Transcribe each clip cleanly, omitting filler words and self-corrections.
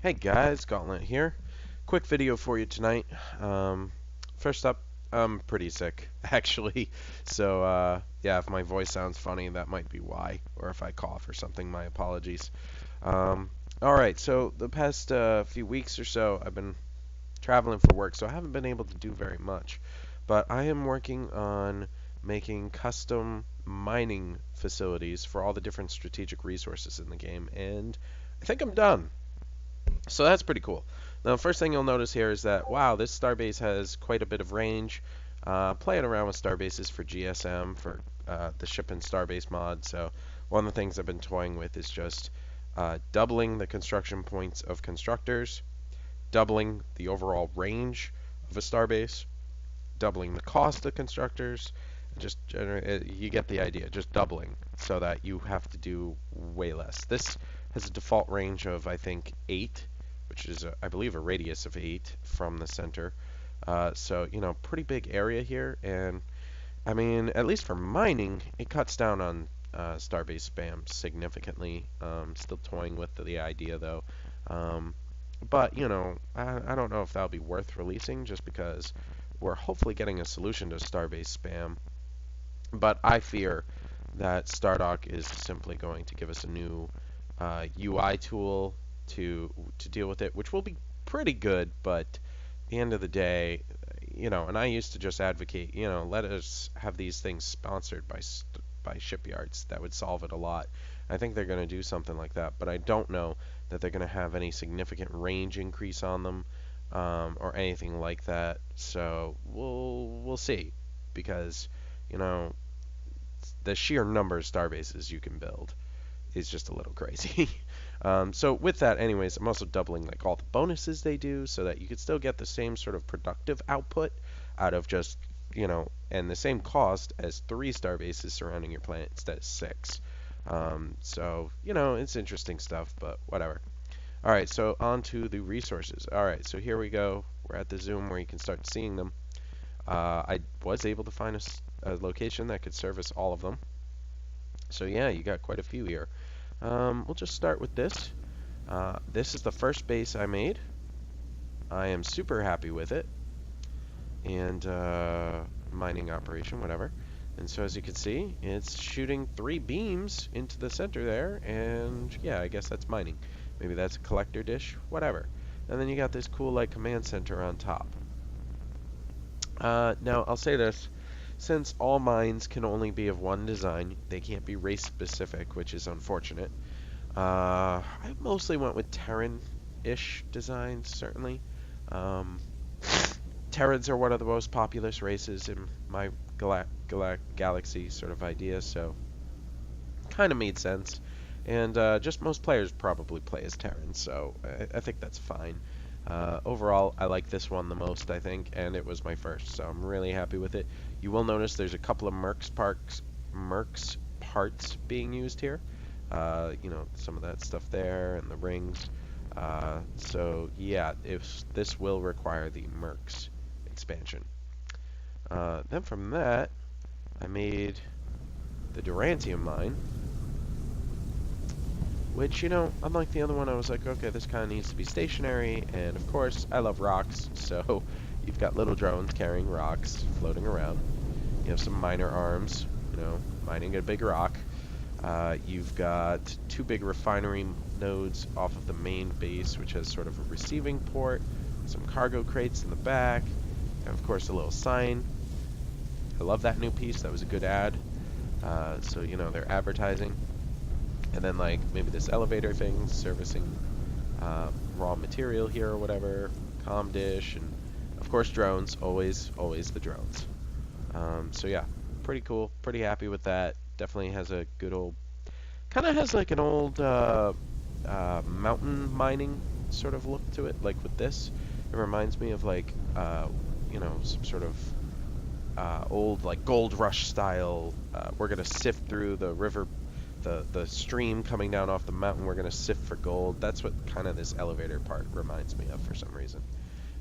Hey guys, Gauntlet here. Quick video for you tonight. First up, I'm pretty sick, actually. So, yeah, if my voice sounds funny, that might be why. Or if I cough or something, my apologies. Um, Alright, so the past few weeks or so, I've been traveling for work, so I haven't been able to do very much. But I am working on making custom mining facilities for all the different strategic resources in the game, and I think I'm done. So that's pretty cool. Now, first thing you'll notice here is that, wow, this starbase has quite a bit of range. Playing around with starbases for GSM, for the ship and starbase mod. So one of the things I've been toying with is just doubling the construction points of constructors, doubling the overall range of a starbase, doubling the cost of constructors, just you get the idea, just doubling so that you have to do way less. This has a default range of, I think, 8, which is, I believe, a radius of 8 from the center. So, pretty big area here, and I mean, at least for mining, it cuts down on starbase spam significantly. Still toying with the idea, though. Um, but, I don't know if that'll be worth releasing just because we're hopefully getting a solution to starbase spam. But I fear that Stardock is simply going to give us a new UI tool to deal with it, which will be pretty good, but at the end of the day, and I used to just advocate, let us have these things sponsored by shipyards. That would solve it a lot. I think they're going to do something like that, but I don't know that they're going to have any significant range increase on them or anything like that. So we'll see, because you know the sheer number of starbases you can build is just a little crazy. So with that, anyways, I'm also doubling like all the bonuses they do so that you could still get the same sort of productive output out of just, and the same cost as 3 star bases surrounding your planet instead of 6. So, it's interesting stuff, but whatever. All right, so on to the resources. All right, so here we go. We're at the zoom where you can start seeing them. I was able to find a location that could service all of them. So yeah, you got quite a few here. We'll just start with this. This is the first base I made. I am super happy with it. And mining operation, whatever. And so as you can see, it's shooting 3 beams into the center there. And yeah, I guess that's mining. Maybe that's a collector dish, whatever. And then you got this cool like command center on top. Now, I'll say this. Since all mines can only be of one design, they can't be race specific, which is unfortunate. I mostly went with Terran-ish designs, certainly. Um, Terrans are one of the most populous races in my galaxy sort of idea, so kind of made sense. And just most players probably play as Terrans, so I think that's fine. Overall, I like this one the most, I think, and it was my first, so I'm really happy with it. You will notice there's a couple of Mercs parts being used here. Some of that stuff there and the rings. So yeah, this will require the Mercs expansion. Then from that, I made the Durantium mine, which, unlike the other one, I was like, okay, this kind of needs to be stationary, and of course, I love rocks, so you've got little drones carrying rocks, floating around. You have some miner arms, mining a big rock. You've got 2 big refinery nodes off of the main base, which has sort of a receiving port, some cargo crates in the back, and of course a little sign. I love that new piece, that was a good ad. So, they're advertising. And then, like, maybe this elevator thing, servicing raw material here or whatever, comm dish, and of course drones, always the drones. So yeah, pretty cool, pretty happy with that. Definitely has a good old, kind of has like an old mountain mining sort of look to it, like with this. It reminds me of like, some sort of old like gold rush style. We're gonna sift through the river, the stream coming down off the mountain. We're gonna sift for gold. That's what kind of this elevator part reminds me of for some reason.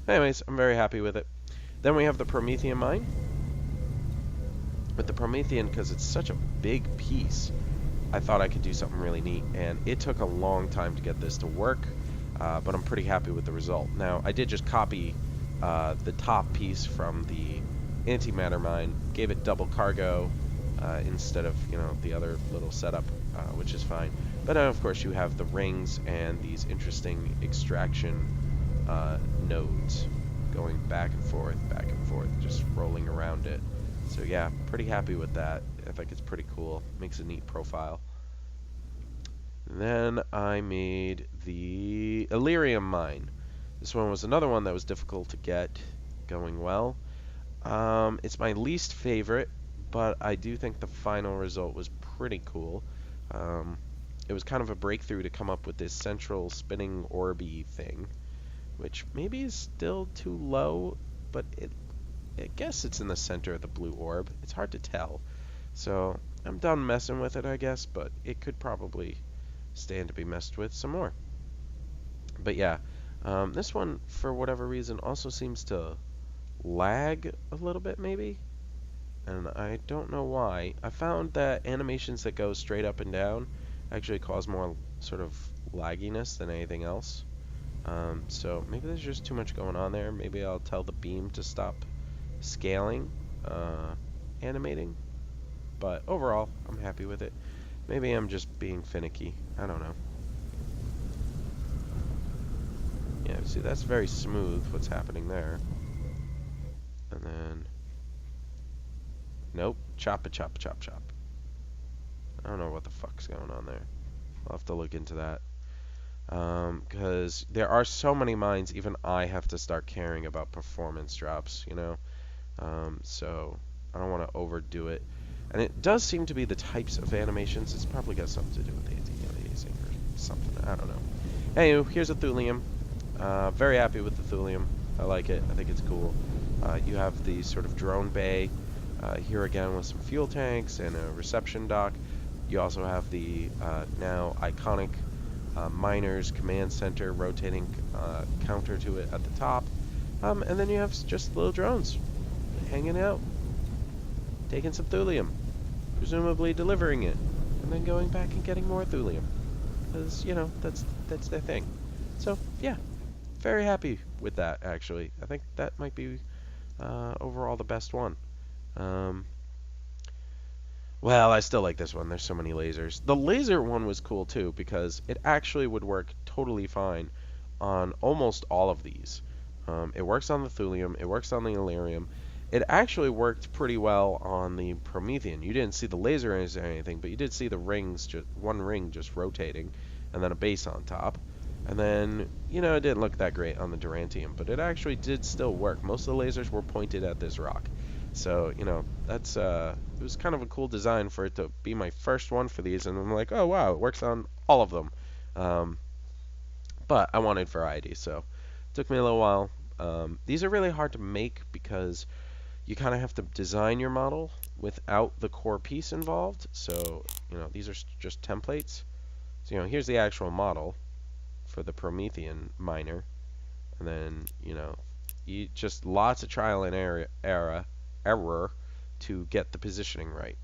Anyways, I'm very happy with it. Then we have the Promethean mine. With the Promethean, because it's such a big piece, I thought I could do something really neat, and it took a long time to get this to work. but I'm pretty happy with the result. Now, I did just copy the top piece from the antimatter mine, gave it double cargo instead of, the other little setup, which is fine. But then, of course, you have the rings and these interesting extraction nodes going back and forth, just rolling around it. So yeah, pretty happy with that. I think it's pretty cool. Makes a neat profile. And then I made the Elerium mine. This one was another one that was difficult to get going well. It's my least favorite, but I do think the final result was pretty cool. It was kind of a breakthrough to come up with this central spinning orby thing, which maybe is still too low, but I guess it's in the center of the blue orb. It's hard to tell. So I'm done messing with it, I guess, but it could probably stand to be messed with some more. But yeah, this one, for whatever reason, also seems to lag a little bit, maybe? And I don't know why. I found that animations that go straight up and down actually cause more sort of lagginess than anything else. So maybe there's just too much going on there. Maybe I'll tell the beam to stop scaling, animating. But overall, I'm happy with it. Maybe I'm just being finicky. I don't know. Yeah, see, that's very smooth, what's happening there. And then... Nope. Chop it, chop, chop, chop. I don't know what the fuck's going on there. I'll have to look into that. Because there are so many mines, even I have to start caring about performance drops, so I don't want to overdo it. And it does seem to be the types of animations. It's probably got something to do with anti-aliasing or something. I don't know. Anywho, here's a thulium. Very happy with the thulium. I like it. I think it's cool. You have the sort of drone bay here again with some fuel tanks and a reception dock. You also have the now iconic miners command center rotating counter to it at the top. And then you have just little drones hanging out, taking some thulium, presumably delivering it, and then going back and getting more thulium. Because, that's their thing. So, yeah, very happy with that, actually. I think that might be overall the best one. Well, I still like this one. There's so many lasers. The laser one was cool, too, because it actually would work totally fine on almost all of these. It works on the thulium. It works on the Elerium. It actually worked pretty well on the Promethean. You didn't see the laser or anything, but you did see the rings, just one ring just rotating, and then a base on top. And then, it didn't look that great on the Durantium, but it actually did still work. Most of the lasers were pointed at this rock. So, that's, it was kind of a cool design for it to be my first one for these, and I'm like, oh wow, it works on all of them. But I wanted variety, so it took me a little while. These are really hard to make because you kind of have to design your model without the core piece involved. So, these are just templates. So, here's the actual model for the Promethean miner. And then, you just lots of trial and error to get the positioning right.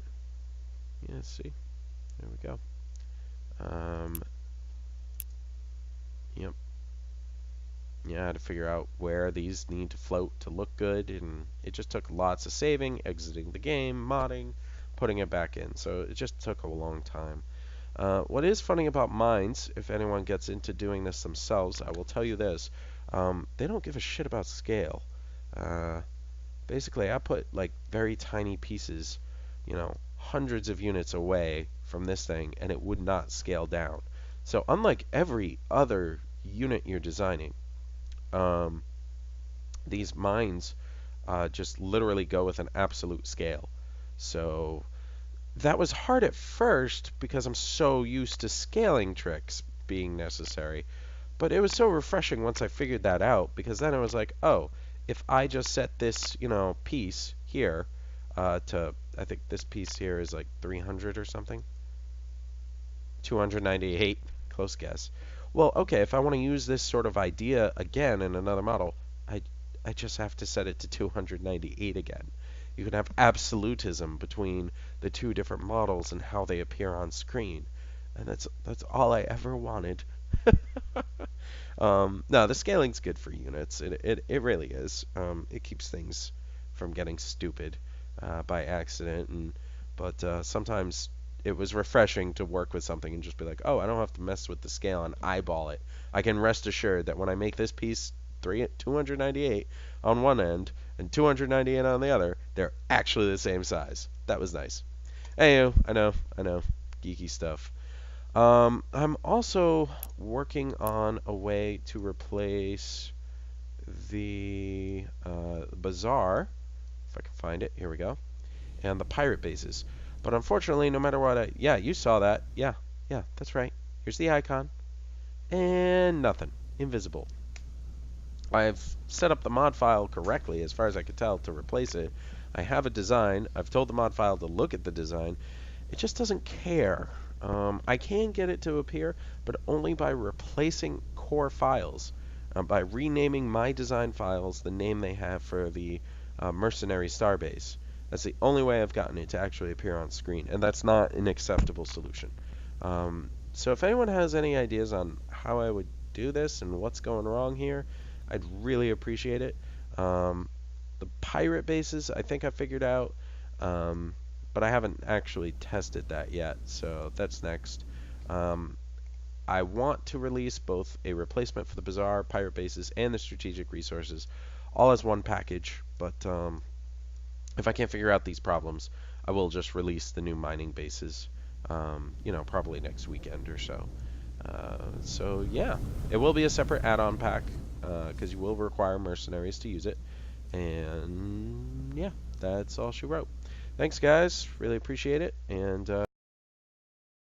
Yeah, see? There we go. Yep. Yeah, I had to figure out where these need to float to look good, and it just took lots of saving, exiting the game, modding, putting it back in. So it just took a long time. What is funny about mines, if anyone gets into doing this themselves, I will tell you this. They don't give a shit about scale. Basically, I put like very tiny pieces, hundreds of units away from this thing, and it would not scale down. So unlike every other unit you're designing, these mines just literally go with an absolute scale. So that was hard at first because I'm so used to scaling tricks being necessary. But it was so refreshing once I figured that out, because then I was like, oh, if I just set this, piece here to, I think this piece here is like 300 or something. 298, close guess. Well, okay, if I want to use this sort of idea again in another model, I just have to set it to 298 again. You can have absolutism between the two different models and how they appear on screen. And that's all I ever wanted. No, the scaling's good for units. It really is. It keeps things from getting stupid by accident, but sometimes it was refreshing to work with something and just be like, oh, I don't have to mess with the scale and eyeball it. I can rest assured that when I make this piece 298 on one end and 298 on the other, they're actually the same size. That was nice. Hey, I know, geeky stuff. I'm also working on a way to replace the bazaar, if I can find it. Here we go. And the pirate bases. But unfortunately, no matter what yeah, you saw that. Yeah, that's right. Here's the icon. And nothing. Invisible. I've set up the mod file correctly, as far as I could tell, to replace it. I have a design. I've told the mod file to look at the design. It just doesn't care. I can get it to appear, but only by replacing core files. By renaming my design files the name they have for the mercenary starbase. That's the only way I've gotten it to actually appear on screen, and that's not an acceptable solution. So if anyone has any ideas on how I would do this and what's going wrong here, I'd really appreciate it. The pirate bases, I think I figured out, but I haven't actually tested that yet, so that's next. I want to release both a replacement for the Bazaar, pirate bases, and the strategic resources, all as one package, but if I can't figure out these problems, I will just release the new mining bases, probably next weekend or so. So yeah, it will be a separate add-on pack, because you will require mercenaries to use it. And yeah, that's all she wrote. Thanks, guys. Really appreciate it. And